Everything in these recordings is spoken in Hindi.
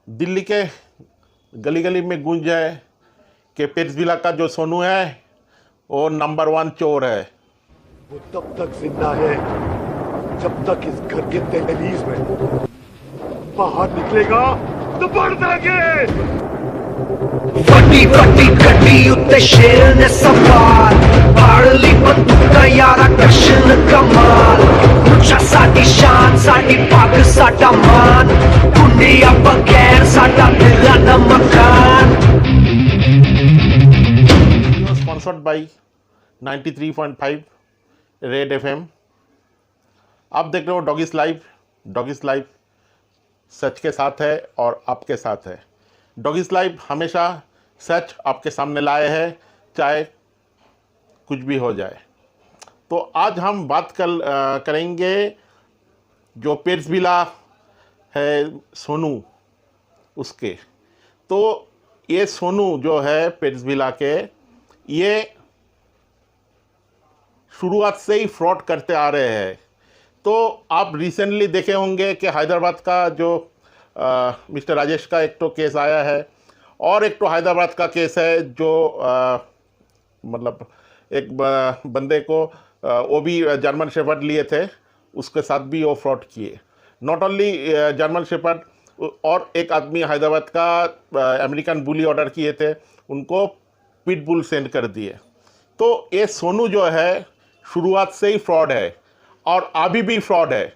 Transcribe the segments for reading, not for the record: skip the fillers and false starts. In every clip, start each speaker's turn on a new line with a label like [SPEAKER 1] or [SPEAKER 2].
[SPEAKER 1] दिल्ली के गली गली में गूंज है कि पेट्सविला का जो सोनू है वो नंबर 1 चोर है।
[SPEAKER 2] वो तब तक जिंदा है जब तक इस घर के दहलीज में बाहर निकलेगा तो बढ़ देंगे।
[SPEAKER 3] ਵੱਡੀ ਵੱਡੀ ਗੱਡੀ ਉੱਤੇ ਸ਼ੇਰ ਨੇ ਸਵਾਰ ਪਾੜ ਲਈ ਬੰਦੂਕਾਂ ਯਾਰਾ ਕਸ਼ਨ ਕਮਾਲ ਉੱਚਾ ਸਾਡੀ ਸ਼ਾਨ ਸਾਡੀ ਪੱਗ ਸਾਡਾ ਮਾਨ ਦੁਨੀਆ ਬਗੈਰ ਸਾਡਾ ਦਿਲਾਂ ਦਾ ਮਕਾਨ।
[SPEAKER 1] Sponsored by 93.5 red FM। आप देख रहे हो डॉगिस लाइव। डॉगिस लाइव सच के साथ है और आपके साथ है। डॉगिस लाइव हमेशा सच आपके सामने लाए हैं, चाहे कुछ भी हो जाए। तो आज हम बात करेंगे जो पेट्सविला है सोनू उसके। तो ये सोनू जो है पेट्सविला के, ये शुरुआत से ही फ्रॉड करते आ रहे हैं। तो आप रिसेंटली देखे होंगे कि हैदराबाद का जो मिस्टर राजेश का एक तो केस आया है और एक तो हैदराबाद का केस है जो मतलब एक बंदे को वो भी जर्मन शेफर्ड लिए थे, उसके साथ भी वो फ्रॉड किए। नॉट ओनली जर्मन शेफर्ड और एक आदमी हैदराबाद का अमेरिकन बुली ऑर्डर किए थे, उनको पिटबुल सेंड कर दिए। तो ये सोनू जो है शुरुआत से ही फ्रॉड है और अभी भी फ्रॉड है।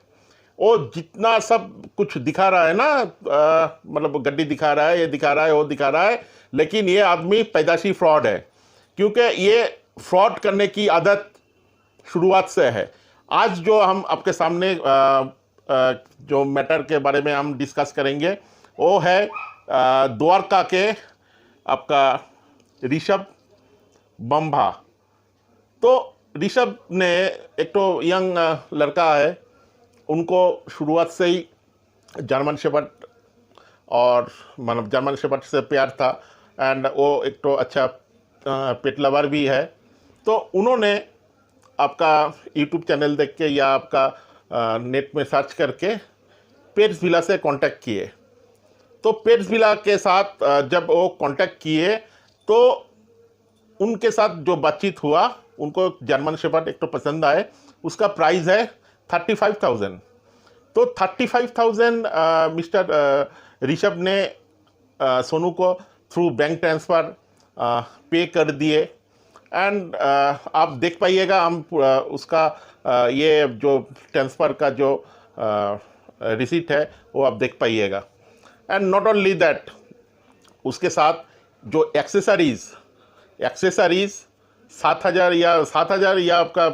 [SPEAKER 1] वो जितना सब कुछ दिखा रहा है ना, मतलब गड्डी दिखा रहा है, ये दिखा रहा है, वो दिखा रहा है, लेकिन ये आदमी पैदाशी फ्रॉड है, क्योंकि ये फ्रॉड करने की आदत शुरुआत से है। आज जो हम आपके सामने जो मैटर के बारे में हम डिस्कस करेंगे वो है द्वारका के आपका ऋषभ बम्भा। तो ऋषभ ने एक तो यंग लड़का है, उनको शुरुआत से ही जर्मन शेफर्ड और मतलब जर्मन शेफर्ड से प्यार था एंड वो एक तो अच्छा पेट लवर भी है। तो उन्होंने आपका यूट्यूब चैनल देख के या आपका नेट में सर्च करके पेट्सविला से कांटेक्ट किए। तो पेट्सविला के साथ जब वो कांटेक्ट किए तो उनके साथ जो बातचीत हुआ, उनको जर्मन शेफर्ड एक तो पसंद आए। उसका प्राइस है 35,000। तो 35,000 मिस्टर ऋषभ ने सोनू को थ्रू बैंक ट्रांसफ़र पे कर दिए। एंड आप देख पाइएगा, हम उसका ये जो ट्रांसफ़र का जो रिसीट है वो आप देख पाइएगा। एंड नॉट ओनली दैट, उसके साथ जो एक्सेसरीज़ 7,000 या आपका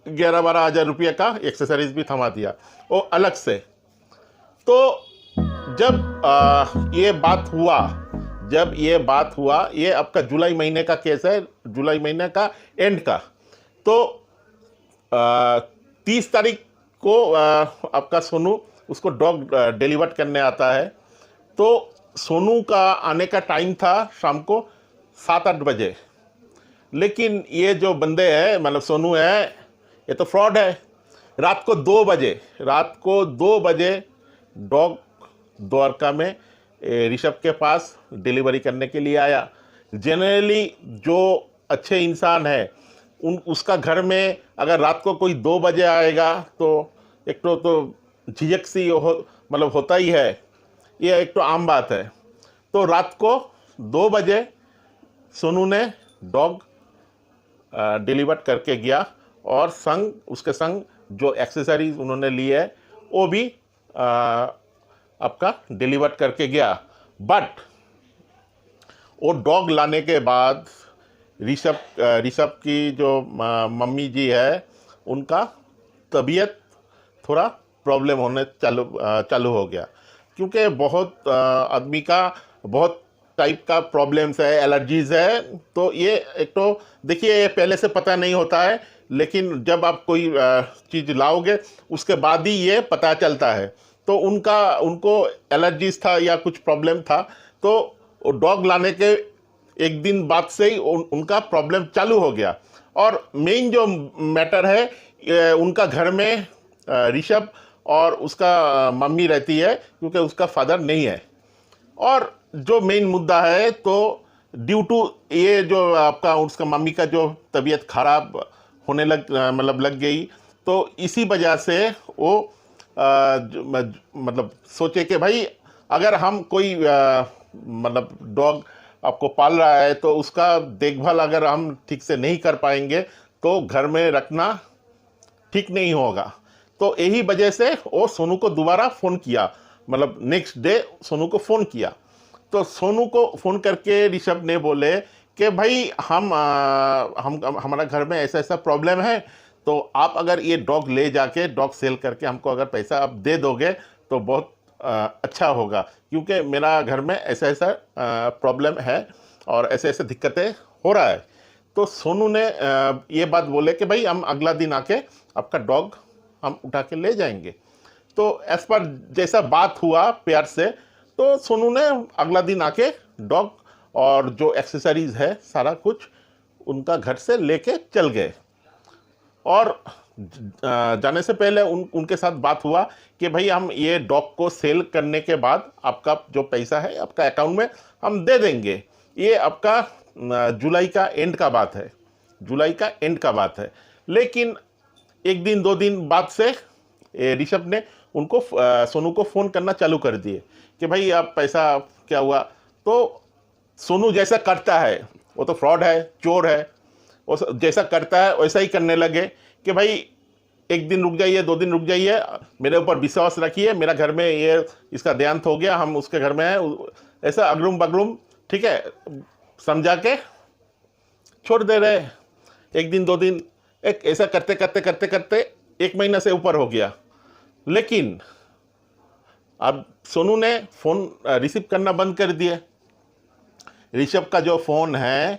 [SPEAKER 1] 11-12 हज़ार रुपये का एक्सेसरीज भी थमा दिया वो अलग से। तो जब ये बात हुआ, ये आपका जुलाई महीने का केस है, जुलाई महीने का एंड का। तो 30 तारीख को आपका सोनू उसको डॉग डिलीवर करने आता है। तो सोनू का आने का टाइम था शाम को 7-8 बजे, लेकिन ये जो बंदे हैं मतलब सोनू है, ये तो फ्रॉड है। रात को 2 बजे डॉग द्वारका में ऋषभ के पास डिलीवरी करने के लिए आया। जनरली जो अच्छे इंसान है उसका घर में अगर रात को कोई 2 बजे आएगा तो एक तो झिझक सी मतलब होता ही है, ये एक तो आम बात है। तो रात को 2 बजे सोनू ने डॉग डिलीवर करके गया और उसके संग जो एक्सेसरीज उन्होंने लिए है वो भी आपका डिलीवर करके गया। बट वो डॉग लाने के बाद ऋषभ की जो मम्मी जी है, उनका तबीयत थोड़ा प्रॉब्लम होने चालू हो गया, क्योंकि बहुत आदमी का बहुत टाइप का प्रॉब्लम्स है, एलर्जीज़ है। तो ये एक तो देखिए, ये पहले से पता नहीं होता है, लेकिन जब आप कोई चीज़ लाओगे उसके बाद ही ये पता चलता है। तो उनको एलर्जीज था या कुछ प्रॉब्लम था, तो डॉग लाने के एक दिन बाद से ही उनका प्रॉब्लम चालू हो गया। और मेन जो मैटर है, उनका घर में ऋषभ और उसका मम्मी रहती है, क्योंकि उसका फादर नहीं है। और जो मेन मुद्दा है, तो ड्यू टू ये जो आपका उसका मम्मी का जो तबीयत खराब होने लग गई, तो इसी वजह से वो मतलब सोचे कि भाई अगर हम कोई मतलब डॉग आपको पाल रहा है, तो उसका देखभाल अगर हम ठीक से नहीं कर पाएंगे तो घर में रखना ठीक नहीं होगा। तो यही वजह से वो सोनू को दोबारा फ़ोन किया, मतलब नेक्स्ट डे सोनू को फ़ोन किया। तो सोनू को फ़ोन करके ऋषभ ने बोले कि भाई हमारा घर में ऐसा ऐसा प्रॉब्लम है, तो आप अगर ये डॉग ले जाके डॉग सेल करके हमको अगर पैसा आप दे दोगे तो बहुत अच्छा होगा, क्योंकि मेरा घर में ऐसा ऐसा प्रॉब्लम है और ऐसे ऐसे दिक्कतें हो रहा है। तो सोनू ने ये बात बोले कि भाई हम अगला दिन आके आपका डॉग हम उठा के ले जाएंगे। तो एज पर जैसा बात हुआ प्यार से, तो सोनू ने अगला दिन आके डॉग और जो एक्सेसरीज है सारा कुछ उनका घर से लेके चल गए। और जाने से पहले उनके साथ बात हुआ कि भाई हम ये डॉग को सेल करने के बाद आपका जो पैसा है आपका अकाउंट में हम दे देंगे। ये आपका जुलाई का एंड का बात है, जुलाई का एंड का बात है। लेकिन एक दिन दो दिन बाद से ऋषभ ने उनको सोनू को फ़ोन करना चालू कर दिए कि भाई आप पैसा क्या हुआ। तो सोनू जैसा करता है, वो तो फ्रॉड है, चोर है, वो जैसा करता है वैसा ही करने लगे कि भाई एक दिन रुक जाइए, दो दिन रुक जाइए, मेरे ऊपर विश्वास रखिए, मेरा घर में ये इसका देहांत हो गया, हम उसके घर में हैं, ऐसा अगरुम बगरुम, ठीक है, समझा के छोड़ दे रहे। एक दिन दो दिन एक ऐसा करते करते करते करते 1 महीना से ऊपर हो गया। लेकिन अब सोनू ने फ़ोन रिसीव करना बंद कर दिया। ऋषभ का जो फ़ोन है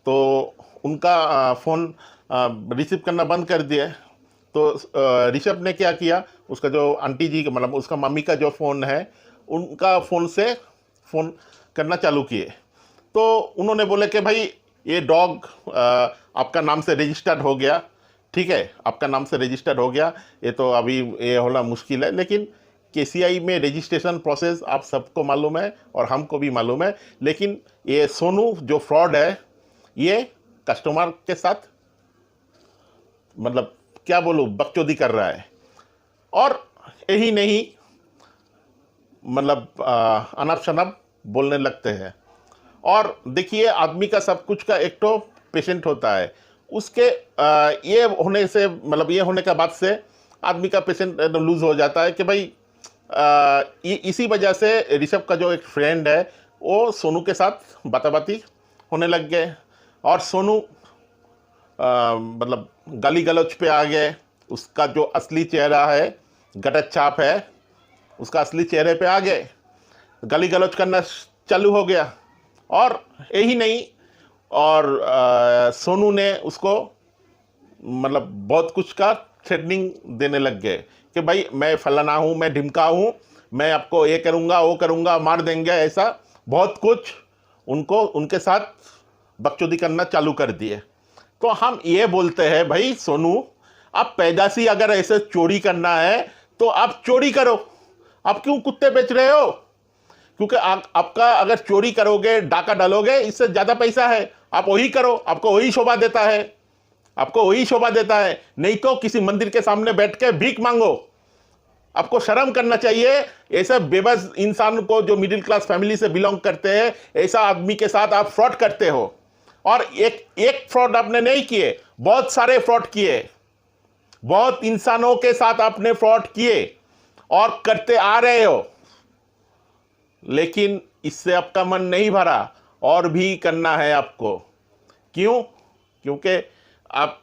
[SPEAKER 1] तो उनका फ़ोन रिसीव करना बंद कर दिया। तो ऋषभ ने क्या किया, उसका जो आंटी जी मतलब उसका मम्मी का जो फ़ोन है उनका फ़ोन से फ़ोन करना चालू किए। तो उन्होंने बोले कि भाई ये डॉग आपका नाम से रजिस्टर्ड हो गया, ठीक है, आपका नाम से रजिस्टर्ड हो गया, ये तो अभी ये होना मुश्किल है। लेकिन केसीआई में रजिस्ट्रेशन प्रोसेस आप सबको मालूम है और हमको भी मालूम है। लेकिन ये सोनू जो फ्रॉड है, ये कस्टमर के साथ मतलब क्या बोलूँ बकचोदी कर रहा है। और यही नहीं मतलब अनब शनब बोलने लगते हैं। और देखिए आदमी का सब कुछ का एक तो पेशेंट होता है, उसके ये होने से मतलब ये होने के बाद से आदमी का पेशेंट लूज़ हो जाता है कि भाई इसी वजह से ऋषभ का जो एक फ्रेंड है वो सोनू के साथ बाताबाती होने लग गए। और सोनू मतलब गाली गलौज पे आ गए। उसका जो असली चेहरा है, गटक छाप है, उसका असली चेहरे पे आ गए, गाली गलौज करना चालू हो गया। और यही नहीं, और सोनू ने उसको मतलब बहुत कुछ का थ्रेटनिंग देने लग गए कि भाई मैं फलाना हूँ, मैं ढिमका हूँ, मैं आपको ये करूँगा वो करूँगा, मार देंगे, ऐसा बहुत कुछ उनको उनके साथ बकचोदी करना चालू कर दिए। तो हम ये बोलते हैं भाई सोनू, आप पैदाशी अगर ऐसे चोरी करना है तो आप चोरी करो, आप क्यों कुत्ते बेच रहे हो? क्योंकि आपका अगर चोरी करोगे, डाका डालोगे, इससे ज़्यादा पैसा है, आप वही करो, आपको वही शोभा देता है, आपको वही शोभा देता है। नहीं तो किसी मंदिर के सामने बैठ के भीख मांगो। आपको शर्म करना चाहिए ऐसा बेबस इंसान को जो मिडिल क्लास फैमिली से बिलोंग करते हैं, ऐसा आदमी के साथ आप फ्रॉड करते हो। और एक फ्रॉड आपने नहीं किए, बहुत सारे फ्रॉड किए, बहुत इंसानों के साथ आपने फ्रॉड किए और करते आ रहे हो। लेकिन इससे आपका मन नहीं भरा, और भी करना है आपको। क्यों? क्योंकि आप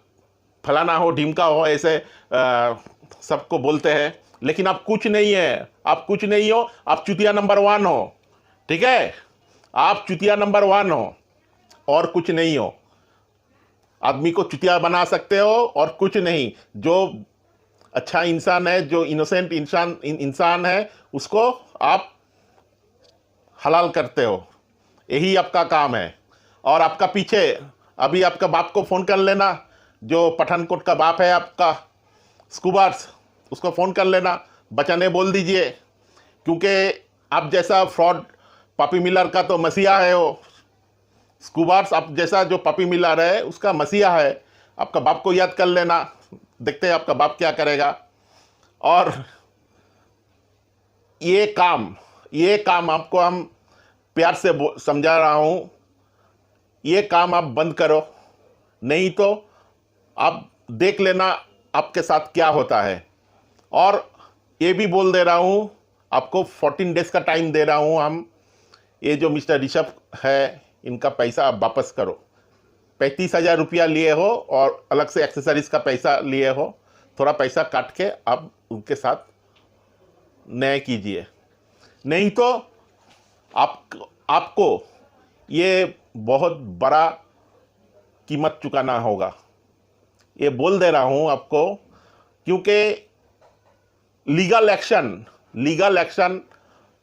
[SPEAKER 1] फलाना हो, ढिमका हो, ऐसे सबको बोलते हैं, लेकिन आप कुछ नहीं है, आप कुछ नहीं हो, आप चुतिया नंबर 1 हो, ठीक है, आप चुतिया नंबर 1 हो और कुछ नहीं हो। आदमी को चुतिया बना सकते हो और कुछ नहीं। जो अच्छा इंसान है, जो इनोसेंट इंसान है, उसको आप हलाल करते हो, यही आपका काम है। और आपका पीछे अभी आपका बाप को फ़ोन कर लेना, जो पठानकोट का बाप है आपका, स्कूबार्स, उसको फ़ोन कर लेना, बचाने बोल दीजिए, क्योंकि आप जैसा फ्रॉड पपी मिलर का तो मसीहा है वो। स्कूबार्स आप जैसा जो पपी मिलर है उसका मसीहा है। आपका बाप को याद कर लेना, देखते हैं आपका बाप क्या करेगा। और ये काम आपको हम प्यार से समझा रहा हूँ, ये काम आप बंद करो, नहीं तो आप देख लेना आपके साथ क्या होता है। और ये भी बोल दे रहा हूँ, आपको 14 डेज का टाइम दे रहा हूँ हम। ये जो मिस्टर ऋषभ है इनका पैसा आप वापस करो। 35,000 रुपया लिए हो और अलग से एक्सेसरीज का पैसा लिए हो, थोड़ा पैसा काट के आप उनके साथ न्याय कीजिए, नहीं तो आपको ये बहुत बड़ा कीमत चुकाना होगा। ये बोल दे रहा हूँ आपको, क्योंकि लीगल एक्शन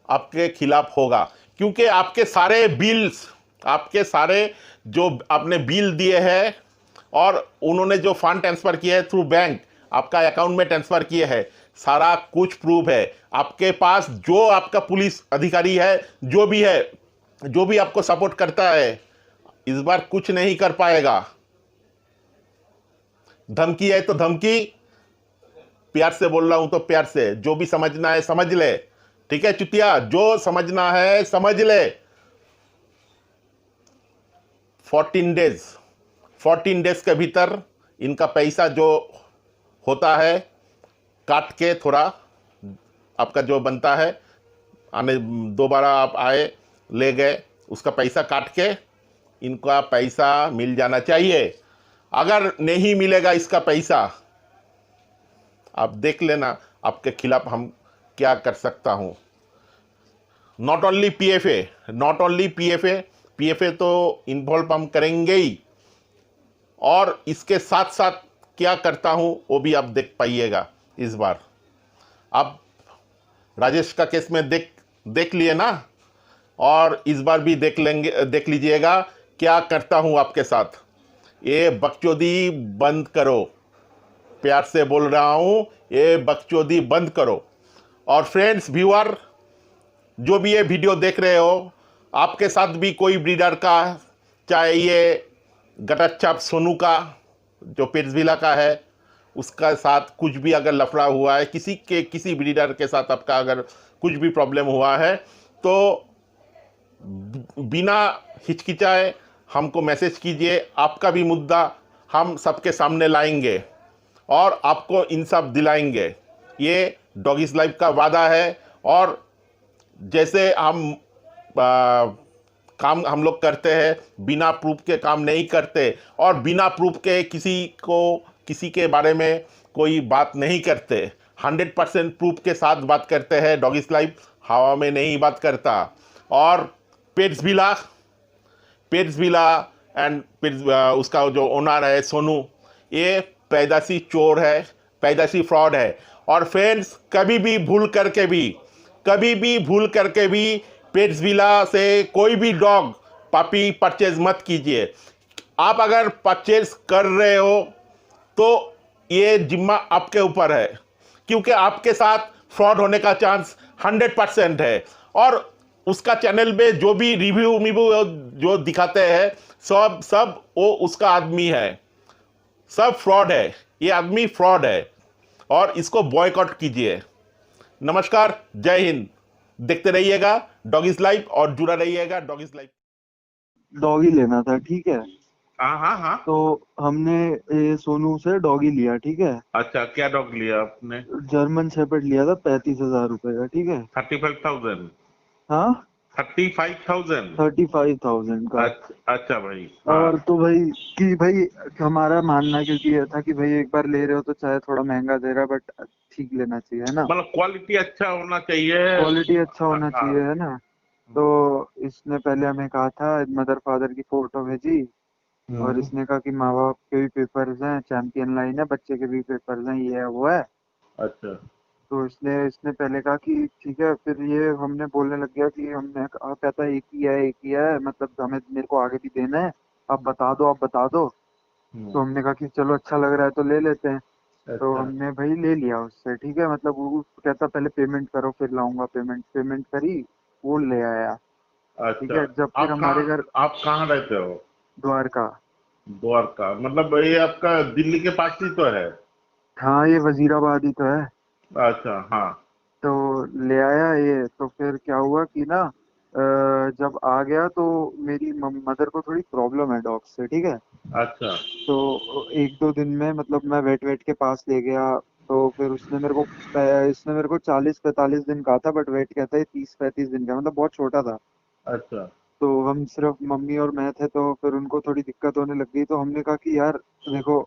[SPEAKER 1] आपके खिलाफ होगा। क्योंकि आपके सारे बिल्स, आपके सारे जो आपने बिल दिए हैं और उन्होंने जो फंड ट्रांसफ़र किए हैं थ्रू बैंक आपका अकाउंट में ट्रांसफ़र किए हैं, सारा कुछ प्रूफ है आपके पास। जो आपका पुलिस अधिकारी है, जो भी आपको सपोर्ट करता है, इस बार कुछ नहीं कर पाएगा। धमकी है तो धमकी, प्यार से बोल रहा हूं तो प्यार से, जो भी समझना है समझ ले, ठीक है चुतिया, जो समझना है समझ ले। 14 डेज के भीतर इनका पैसा जो होता है काट के, थोड़ा आपका जो बनता है, आने दोबारा आप आए ले गए, उसका पैसा काट के इनका पैसा मिल जाना चाहिए। अगर नहीं मिलेगा इसका पैसा, आप देख लेना आपके खिलाफ हम क्या कर सकता हूँ। नॉट ओनली पीएफए तो इन्वॉल्व हम करेंगे ही, और इसके साथ साथ क्या करता हूँ वो भी आप देख पाइएगा। इस बार आप राजेश का केस में देख लिए ना, और इस बार भी देख लीजिएगा क्या करता हूँ आपके साथ। ये बकचोदी बंद करो, प्यार से बोल रहा हूँ, ये बकचोदी बंद करो। और फ्रेंड्स, व्यूअर, जो भी ये वीडियो देख रहे हो, आपके साथ भी कोई ब्रीडर का, चाहे ये गटरछाप सोनू का जो पेट्सविला का है, उसका साथ कुछ भी अगर लफड़ा हुआ है, किसी ब्रीडर के साथ आपका अगर कुछ भी प्रॉब्लम हुआ है, तो बिना हिचकिचाए हमको मैसेज कीजिए। आपका भी मुद्दा हम सबके सामने लाएंगे और आपको इंसाफ दिलाएंगे। ये डॉगीज लाइफ का वादा है। और जैसे काम हम लोग करते हैं, बिना प्रूफ के काम नहीं करते, और बिना प्रूफ के किसी के बारे में कोई बात नहीं करते। 100% प्रूफ के साथ बात करते हैं। डॉगीज लाइफ हवा में नहीं बात करता। और पेट्सविला एंड उसका जो ओनर है सोनू, ये पैदाशी चोर है, पैदाशी फ्रॉड है। और फ्रेंड्स, कभी भी भूल करके भी पेट्सविला से कोई भी डॉग पपी परचेज मत कीजिए। आप अगर परचेज कर रहे हो तो ये जिम्मा आपके ऊपर है, क्योंकि आपके साथ फ्रॉड होने का चांस 100% है। और उसका चैनल पे जो भी रिव्यू जो दिखाते हैं, सब वो उसका आदमी है, सब फ्रॉड है। ये आदमी फ्रॉड है और इसको बॉयकॉट कीजिए। नमस्कार, जय हिंद। देखते रहिएगा डॉगीज लाइफ और जुड़ा रहिएगा डॉगीज लाइफ।
[SPEAKER 4] डॉगी लेना था, ठीक है।
[SPEAKER 1] हाँ।
[SPEAKER 4] तो हमने ये सोनू से डॉगी लिया, ठीक है।
[SPEAKER 1] अच्छा, क्या डॉग लिया आपने?
[SPEAKER 4] जर्मन शेपर्ड लिया था 35,000 रुपए का, ठीक है।
[SPEAKER 1] 35,000?
[SPEAKER 4] हाँ,
[SPEAKER 1] 35,000?
[SPEAKER 4] 35,000 का।
[SPEAKER 1] अच्छा भाई।
[SPEAKER 4] और तो भाई हमारा मानना क्योंकि ये था कि भाई एक बार ले रहे हो तो चाहे थोड़ा महंगा दे रहा है, बट ठीक लेना चाहिए, है ना।
[SPEAKER 1] मतलब क्वालिटी अच्छा होना चाहिए।
[SPEAKER 4] है ना। तो इसने पहले हमें कहा था, मदर फादर की फोटो भेजी, और इसने कहा कि माँ बाप के भी पेपर्स हैं, चैंपियन लाइन है, बच्चे के भी पेपर्स हैं, ये है वो है।
[SPEAKER 1] अच्छा।
[SPEAKER 4] तो इसने पहले कहा कि ठीक है। फिर ये हमने बोलने लग गया कि हमने कहा, कहता है एक ही है, मतलब मेरे को आगे भी देना है, आप बता दो। तो हमने कहा कि चलो अच्छा लग रहा है तो ले लेते हैं। तो
[SPEAKER 1] अच्छा
[SPEAKER 4] हमने भाई ले लिया उससे, ठीक है। मतलब वो कहता पहले पेमेंट करो फिर लाऊंगा, पेमेंट पेमेंट करी, वो ले आया। ठीक
[SPEAKER 1] अच्छा।
[SPEAKER 4] है, जब फिर हमारे घर
[SPEAKER 1] आप कहाँ रहते हो?
[SPEAKER 4] द्वारका।
[SPEAKER 1] द्वारका, मतलब ये आपका दिल्ली के पास ही तो है।
[SPEAKER 4] हाँ ये वजीराबाद ही तो है।
[SPEAKER 1] अच्छा हाँ।
[SPEAKER 4] तो ले आया ये, तो फिर क्या हुआ कि ना जब आ गया तो मेरी मदर को थोड़ी प्रॉब्लम है डॉग से, ठीक है।
[SPEAKER 1] अच्छा
[SPEAKER 4] तो एक दो दिन में मतलब मैं वेट वेट के पास ले गया, तो फिर इसने मेरे को 40-45 दिन कहा था, बट वेट कहता है 30-35 दिन का, मतलब बहुत छोटा था।
[SPEAKER 1] अच्छा।
[SPEAKER 4] तो हम सिर्फ मम्मी और मैं थे, तो फिर उनको थोड़ी दिक्कत होने लग गई, तो हमने कहा कि यार देखो,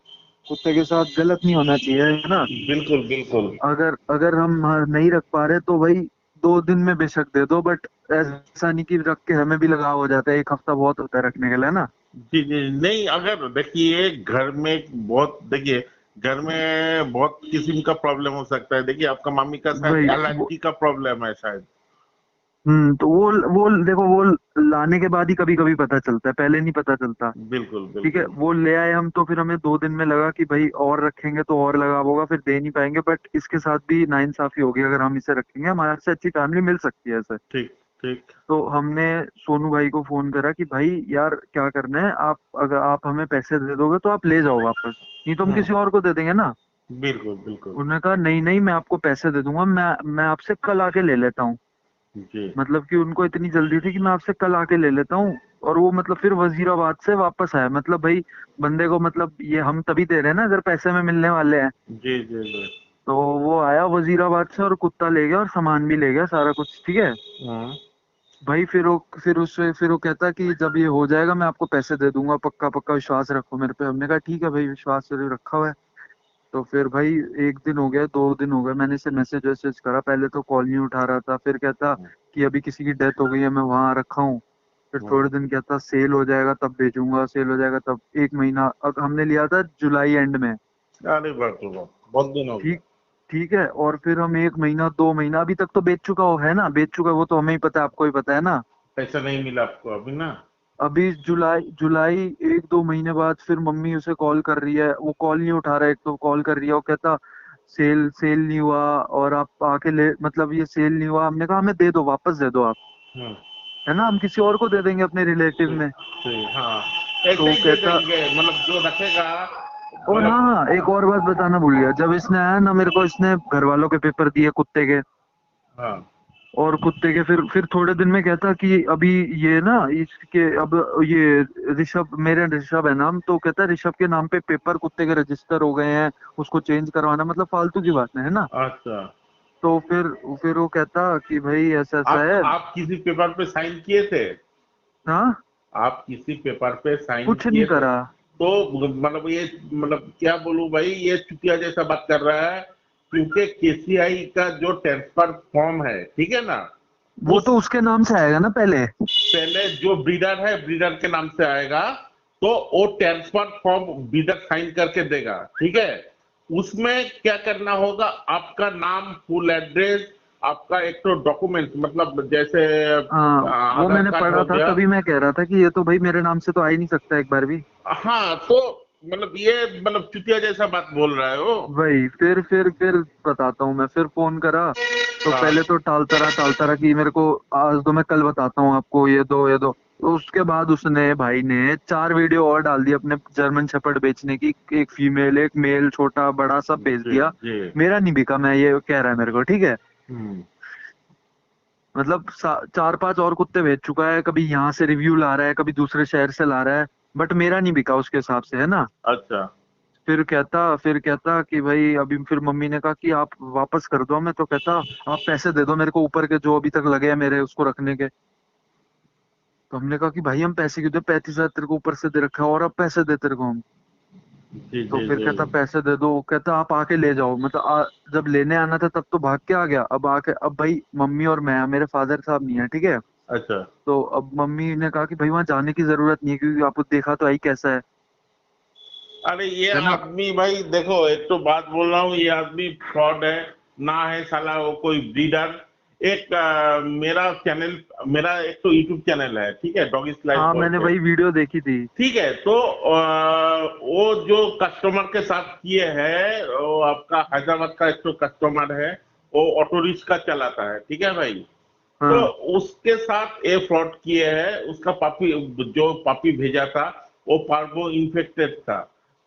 [SPEAKER 4] कुत्ते के साथ गलत नहीं होना चाहिए, है ना।
[SPEAKER 1] बिल्कुल बिल्कुल।
[SPEAKER 4] अगर अगर हम नहीं रख पा रहे तो भाई 2 दिन में बेशक दे दो, बट ऐसा नहीं कि रख के हमें भी लगाव हो जाता है, एक हफ्ता बहुत होता है रखने के लिए ना।
[SPEAKER 1] जी जी, नहीं अगर देखिए घर में बहुत, देखिए घर में बहुत किस्म का प्रॉब्लम हो सकता है। देखिए आपका मम्मी का शायद
[SPEAKER 4] वही
[SPEAKER 1] एलर्जी का प्रॉब्लम है शायद।
[SPEAKER 4] तो वो देखो, वो लाने के बाद ही कभी कभी पता चलता है, पहले नहीं पता चलता।
[SPEAKER 1] बिल्कुल
[SPEAKER 4] ठीक है,
[SPEAKER 1] बिल्कुल।
[SPEAKER 4] वो ले आए हम, तो फिर हमें 2 दिन में लगा कि भाई और रखेंगे तो और लगाव होगा, फिर दे नहीं पाएंगे, बट इसके साथ भी नाइंसाफी होगी, अगर हम इसे रखेंगे हमारे से अच्छी फैमिली मिल सकती है ऐसे।
[SPEAKER 1] ठीक ठीक।
[SPEAKER 4] तो हमने सोनू भाई को फोन करा कि भाई यार क्या करना है, आप अगर आप हमें पैसे दे दोगे तो आप ले जाओ वापस, नहीं तो हम
[SPEAKER 1] हम्म।
[SPEAKER 4] किसी और को दे देंगे ना।
[SPEAKER 1] बिल्कुल बिल्कुल।
[SPEAKER 4] उन्होंने कहा नहीं नहीं, मैं आपको पैसे दे दूंगा, मैं आपसे कल आके ले लेता हूँ।
[SPEAKER 1] जी।
[SPEAKER 4] मतलब कि उनको इतनी जल्दी थी कि मैं आपसे कल आके ले लेता हूँ। और वो मतलब फिर वजीराबाद से वापस आया, मतलब भाई बंदे को, मतलब ये हम तभी दे रहे हैं ना अगर पैसे में मिलने वाले हैं।
[SPEAKER 1] जी जी जी।
[SPEAKER 4] तो वो आया वजीराबाद से और कुत्ता ले गया और सामान भी ले गया, सारा कुछ, ठीक है।
[SPEAKER 1] हाँ।
[SPEAKER 4] भाई फिर वो कहता कि जब ये हो जाएगा मैं आपको पैसे दे दूंगा, पक्का पक्का विश्वास रखो मेरे पे। हमने कहा ठीक है भाई, विश्वास से रखा हुआ है। तो फिर भाई 1 दिन हो गया, 2 दिन हो गए, मैंने इसे मैसेज वैसेज करा, पहले तो कॉल नहीं उठा रहा था, फिर कहता कि अभी किसी की डेथ हो गई है, मैं वहां रखा हूँ। फिर
[SPEAKER 1] हाँ।
[SPEAKER 4] थोड़े दिन कहता सेल हो जाएगा तब बेचूंगा, सेल हो जाएगा तब। 1 महीना, अब हमने लिया था जुलाई एंड में।
[SPEAKER 1] अरे बाप रे बाप, बहुत दिन हो गया।
[SPEAKER 4] ठीक ठीक है, और फिर हम 1 महीना 2 महीना अभी तक तो बेच चुका हो, है ना, बेच चुका है, वो तो हमें ही पता है, आपको ही पता है ना।
[SPEAKER 1] पैसा नहीं मिला आपको अभी ना?
[SPEAKER 4] अभी जुलाई जुलाई 1-2 महीने बाद फिर मम्मी उसे कॉल कर रही है, वो कॉल नहीं उठा रहा है, एक तो कॉल कर रही है, वो कहता सेल सेल नहीं हुआ और आप आके ले, मतलब ये सेल नहीं हुआ। हमने कहा हमें दे दो, वापस दे दो आप,
[SPEAKER 1] हम्म।
[SPEAKER 4] है ना, हम किसी और को दे देंगे अपने रिलेटिव
[SPEAKER 1] ठीक
[SPEAKER 4] में।
[SPEAKER 1] ठीक हाँ।
[SPEAKER 4] तो
[SPEAKER 1] ऐसे
[SPEAKER 4] वो
[SPEAKER 1] ही दे
[SPEAKER 4] कहता,
[SPEAKER 1] देंगे, मतलब जो रखेगा
[SPEAKER 4] और हाँ
[SPEAKER 1] मतलब।
[SPEAKER 4] हाँ, एक और बात बताना भूल गया, जब इसने आया ना मेरे को, इसने घर वालों के पेपर दिए कुत्ते के।
[SPEAKER 1] हाँ।
[SPEAKER 4] और कुत्ते के फिर थोड़े दिन में कहता कि अभी ये ना इसके अब ये ऋषभ, मेरे ऋषभ है नाम, तो कहता ऋषभ के नाम पे पेपर कुत्ते के रजिस्टर हो गए हैं, उसको चेंज करवाना, मतलब फालतू की बात है ना।
[SPEAKER 1] अच्छा।
[SPEAKER 4] तो फिर वो कहता कि भाई ऐसा ऐसा है।
[SPEAKER 1] आप किसी पेपर पे साइन किए थे?
[SPEAKER 4] हाँ,
[SPEAKER 1] आप किसी पेपर पे साइन
[SPEAKER 4] कुछ नहीं
[SPEAKER 1] किए थे?
[SPEAKER 4] करा।
[SPEAKER 1] तो मतलब ये, मतलब क्या बोलूं भाई, ये चुतिया जैसा बात कर रहा है। क्योंकि केसीआई का जो ट्रांसफर फॉर्म है, ठीक है ना,
[SPEAKER 4] वो
[SPEAKER 1] उस
[SPEAKER 4] तो उसके नाम से आएगा ना पहले।
[SPEAKER 1] पहले जो ब्रीडर है, ब्रीडर के नाम से आएगा। तो वो ट्रांसफर फॉर्म ब्रीडर साइन करके देगा, ठीक है। उसमें क्या करना होगा, आपका नाम, फुल एड्रेस, आपका एक तो डॉक्यूमेंट, मतलब जैसे
[SPEAKER 4] हाँ, वो
[SPEAKER 1] आधार
[SPEAKER 4] मैंने
[SPEAKER 1] कार्ड
[SPEAKER 4] पढ़ा
[SPEAKER 1] हो
[SPEAKER 4] था,
[SPEAKER 1] गया।
[SPEAKER 4] तभी मैं कह रहा था कि ये तो भाई मेरे नाम से तो आ ही नहीं सकता एक बार भी।
[SPEAKER 1] हाँ तो मतलब ये, मतलब चुतिया जैसा बात बोल रहा है वो।
[SPEAKER 4] वही फिर बताता हूँ मैं, फिर फोन करा। तो
[SPEAKER 1] हाँ।
[SPEAKER 4] पहले तो टालता रहा कि मेरे को आज दो, मैं कल बताता हूँ आपको, ये दो ये दो। तो उसके बाद उसने भाई ने 4 वीडियो और डाल दी अपने जर्मन शेपर्ड बेचने की, एक फीमेल एक मेल, छोटा बड़ा सब बेच
[SPEAKER 1] जी
[SPEAKER 4] दिया।
[SPEAKER 1] जी।
[SPEAKER 4] मेरा नहीं बिका, मैं ये कह रहा है मेरे को, ठीक है।
[SPEAKER 1] हम्म।
[SPEAKER 4] मतलब 4-5 और कुत्ते बेच चुका है, कभी यहाँ से रिव्यू ला रहा है, कभी दूसरे शहर से ला रहा है, बट मेरा नहीं बिका उसके हिसाब से, है ना।
[SPEAKER 1] अच्छा।
[SPEAKER 4] फिर कहता कि भाई अभी, फिर मम्मी ने कहा कि आप वापस कर दो हमें, तो कहता आप पैसे दे दो मेरे को ऊपर के जो अभी तक लगे हैं मेरे उसको रखने के। तो हमने कहा कि भाई हम पैसे क्यों दे, 35,000 तेरे को ऊपर से दे रखा है और अब पैसे दे तेरे को हम।
[SPEAKER 1] जी
[SPEAKER 4] तो
[SPEAKER 1] जी
[SPEAKER 4] फिर
[SPEAKER 1] जी।
[SPEAKER 4] कहता पैसे दे दो, कहता आप आके ले जाओ, मतलब जब लेने आना था तब तो भाग के आ गया, अब आके, अब भाई मम्मी और मैं, मेरे फादर साहब नहीं है, ठीक है।
[SPEAKER 1] अच्छा।
[SPEAKER 4] तो अब मम्मी ने कहा कि भाई वहां जाने की जरूरत नहीं है, क्योंकि आपको देखा तो आई कैसा
[SPEAKER 1] अरे ये
[SPEAKER 4] है ना।
[SPEAKER 1] आदमी भाई देखो, एक तो बात बोल रहा हूँ, ये आदमी फ्रॉड है। ना है साला वो कोई ब्रीडर। एक मेरा चैनल, मेरा एक तो यूट्यूब चैनल है, ठीक है, डॉगी लाइफ
[SPEAKER 4] हाँ
[SPEAKER 1] बोल
[SPEAKER 4] मैंने
[SPEAKER 1] के।
[SPEAKER 4] वही वीडियो देखी थी।
[SPEAKER 1] ठीक है, तो वो जो कस्टमर के साथ किए हैं, वो आपका हैदराबाद का एक तो कस्टमर है, वो ऑटो रिक्शा चलाता है, ठीक है भाई। तो
[SPEAKER 4] हाँ।
[SPEAKER 1] उसके साथ ये फ्रॉड किए हैं। उसका पापी, जो पापी भेजा था, वो पार्वो इन्फेक्टेड था,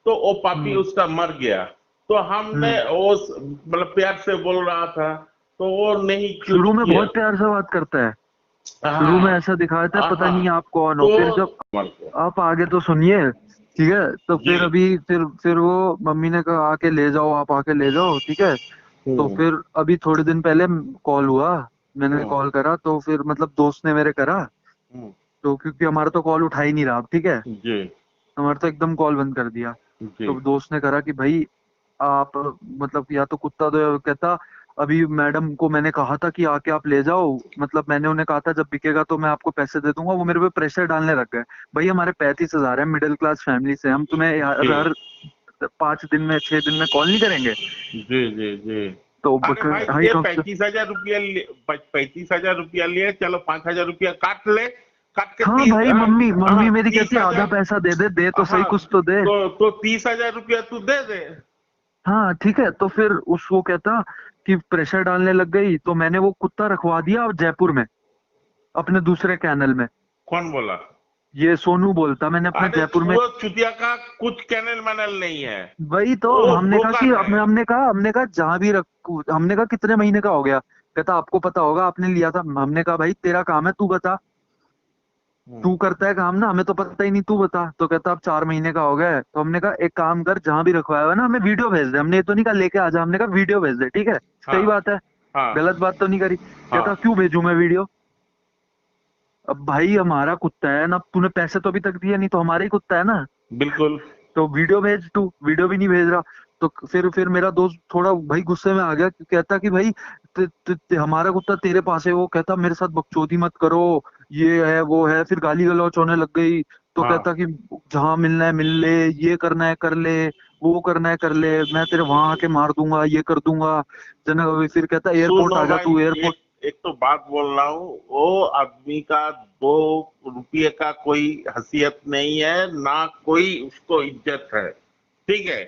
[SPEAKER 1] तो वो पापी
[SPEAKER 4] हम्म।
[SPEAKER 1] उसका मर गया। तो हमने
[SPEAKER 4] हम्म।
[SPEAKER 1] वो मतलब प्यार से बोल रहा था, तो वो नहीं
[SPEAKER 4] शुरू
[SPEAKER 1] चूज
[SPEAKER 4] में
[SPEAKER 1] किया।
[SPEAKER 4] बहुत प्यार से बात करता है, शुरू में
[SPEAKER 1] हाँ
[SPEAKER 4] ऐसा दिखाया था पता
[SPEAKER 1] हाँ।
[SPEAKER 4] नहीं आप कौन हो,
[SPEAKER 1] तो
[SPEAKER 4] फिर जब
[SPEAKER 1] मर गया।
[SPEAKER 4] आप आगे तो सुनिए, ठीक है। तो
[SPEAKER 1] जी।
[SPEAKER 4] फिर अभी फिर वो मम्मी ने कहा आके ले जाओ, आप आके ले जाओ, ठीक है। तो
[SPEAKER 1] हम्म
[SPEAKER 4] फिर अभी थोड़े दिन पहले कॉल हुआ, मैंने
[SPEAKER 1] हम्म
[SPEAKER 4] कॉल करा तो फिर मतलब दोस्त ने मेरे करा,
[SPEAKER 1] हम्म,
[SPEAKER 4] तो क्योंकि हमारा तो कॉल उठा ही नहीं रहा, ठीक है,
[SPEAKER 1] जी
[SPEAKER 4] हमारा तो एकदम कॉल बंद कर दिया।
[SPEAKER 1] जी।
[SPEAKER 4] तो दोस्त ने करा कि भाई आप मतलब या तो कुत्ता दो, या कहता अभी मैडम को मैंने कहा था कि आके आप ले जाओ, मतलब मैंने उन्हें कहा था जब बिकेगा तो मैं आपको पैसे दे दूंगा, वो मेरे पे प्रेशर डालने लग गए। भाई हमारे 35,000 है, मिडिल क्लास फैमिली से हम, तुम्हें
[SPEAKER 1] जी
[SPEAKER 4] हर 5 दिन में 6 दिन में कॉल नहीं करेंगे?
[SPEAKER 1] जी जी जी।
[SPEAKER 4] तो
[SPEAKER 1] अरे भाई,
[SPEAKER 4] भाई
[SPEAKER 1] ये
[SPEAKER 4] कम से
[SPEAKER 1] 35,000 रुपया 35,000 रुपया लिए, चलो 5,000 रुपया काट ले, काट के
[SPEAKER 4] हाँ
[SPEAKER 1] तीस,
[SPEAKER 4] भाई, मम्मी
[SPEAKER 1] हाँ
[SPEAKER 4] मम्मी मेरी
[SPEAKER 1] तीस
[SPEAKER 4] कहती है आधा
[SPEAKER 1] हजार
[SPEAKER 4] पैसा दे दे, दे तो सही
[SPEAKER 1] हाँ,
[SPEAKER 4] कुछ तो दे।
[SPEAKER 1] तो 30,000 रुपया तू दे दे।
[SPEAKER 4] हाँ ठीक है, तो फिर उसको कहता कि प्रेशर डालने लग गई, तो मैंने वो कुत्ता रखवा दिया जयपुर में अपने दूसरे कैनल में।
[SPEAKER 1] कौन बोला?
[SPEAKER 4] ये सोनू बोलता, मैंने अपना
[SPEAKER 1] अरे
[SPEAKER 4] जयपुर में।
[SPEAKER 1] वो चुतिया का कुछ कैनल मैनल नहीं है,
[SPEAKER 4] वही तो
[SPEAKER 1] वो
[SPEAKER 4] हमने कहा कि
[SPEAKER 1] ब्रोकर है।
[SPEAKER 4] हमने कहा जहां भी रखू, हमने कहा कितने महीने का हो गया, कहता आपको पता होगा आपने लिया था। हमने कहा भाई तेरा काम है, तू बता,
[SPEAKER 1] हम्म,
[SPEAKER 4] तू करता है काम ना, हमें तो पता ही नहीं, तू बता। तो कहता अब 4 महीने का हो गया है। तो हमने कहा एक काम कर, जहां भी रखवाया हुआ है ना हमें वीडियो भेज दे, हमने ये तो नहीं कहा लेके आ जा, हमने कहा वीडियो भेज दे, ठीक है।
[SPEAKER 1] हाँ
[SPEAKER 4] सही बात है,
[SPEAKER 1] हाँ
[SPEAKER 4] गलत बात तो नहीं करी।
[SPEAKER 1] हाँ,
[SPEAKER 4] कहता क्यों भेजूं मैं वीडियो? अब भाई हमारा कुत्ता है ना, तूने पैसे तो अभी तक दिए नहीं, तो हमारा ही कुत्ता है ना।
[SPEAKER 1] बिल्कुल।
[SPEAKER 4] तो वीडियो भेज, तू वीडियो भी नहीं भेज रहा। तो फिर मेरा दोस्त थोड़ा भाई गुस्से में आ गया, कहता कि भाई हमारा कुत्ता तेरे पास है, वो कहता मेरे साथ बकचोदी मत करो, ये है वो है, फिर गाली गलौज होने लग गई। तो
[SPEAKER 1] हाँ,
[SPEAKER 4] कहता कि जहां मिलना है मिल ले, ये करना है कर ले, वो करना है कर ले, मैं तेरे वहां आके मार दूंगा, ये कर दूंगा। जनक फिर कहता एयरपोर्ट
[SPEAKER 1] सुनो
[SPEAKER 4] आ जा
[SPEAKER 1] भाई,
[SPEAKER 4] तू, एयरपोर्ट।
[SPEAKER 1] एक एक तो बात बोल रहा हूँ, वो आदमी का 2 रुपये का कोई हैसियत नहीं है, ना कोई उसको इज्जत है, ठीक है।